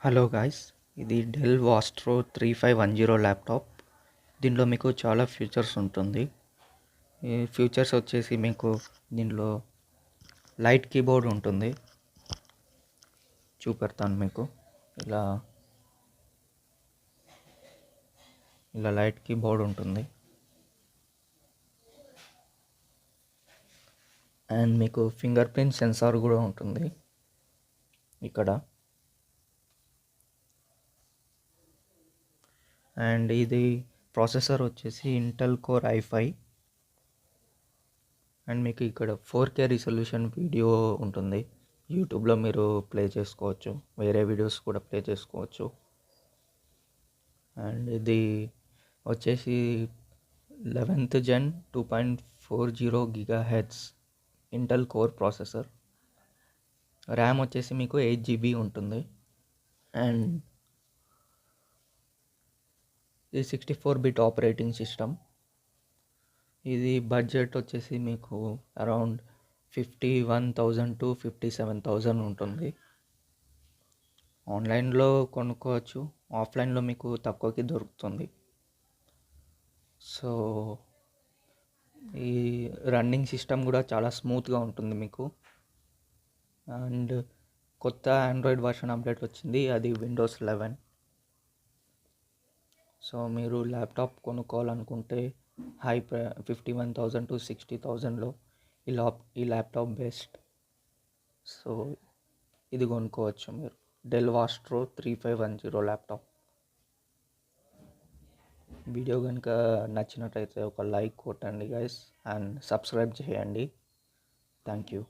Hello guys, ఇది del వాస్ట్రో 3510 laptop. దీనిలో మీకు చాలా ఫీచర్స్ ఉంటుంది. ఈ ఫీచర్స్ వచ్చేసి మీకు దీనిలో లైట్ కీబోర్డ్ ఉంటుంది. చూపెడతాను మీకు. ఇలా ఇలా లైట్ కీబోర్డ్ ఉంటుంది. అండ్ మీకు ఫింగర్ ప్రింట్ సెన్సార్ కూడా ఉంటుంది ఇక్కడ. అండ్ ఇది ప్రాసెసర్ వచ్చేసి ఇంటెల్ కోర్ i5. అండ్ మీకు ఇక్కడ 4K రిజల్యూషన్ వీడియో ఉంటుంది. యూట్యూబ్లో మీరు ప్లే చేసుకోవచ్చు, వేరే వీడియోస్ కూడా ప్లే చేసుకోవచ్చు. అండ్ ఇది వచ్చేసి 11th Gen 2.40 GHz Intel core processor. RAM వచ్చేసి మీకు 8 GB ఉంటుంది. అండ్ ఇది 64-bit ఆపరేటింగ్ సిస్టమ్. ఇది బడ్జెట్ వచ్చేసి మీకు అరౌండ్ 51,000 to 57,000 ఉంటుంది. ఆన్లైన్లో కొనుక్కోవచ్చు, ఆఫ్లైన్లో మీకు తక్కువకి దొరుకుతుంది. సో ఈ రన్నింగ్ సిస్టమ్ కూడా చాలా స్మూత్గా ఉంటుంది మీకు. అండ్ కొత్త ఆండ్రాయిడ్ వర్షన్ అప్డేట్ వచ్చింది, అది విండోస్ 11. సో మీరు ల్యాప్టాప్ కొనుక్కోవాలనుకుంటే 51,000 to 60,000లో ఈ ల్యాప్టాప్ బెస్ట్. సో ఇది కొనుక్కోవచ్చు మీరు, డెల్ వాస్ట్రో 3510 ల్యాప్టాప్. వీడియో కనుక నచ్చినట్టయితే ఒక లైక్ కొట్టండి గైస్, అండ్ సబ్స్క్రైబ్ చేయండి. Thank you.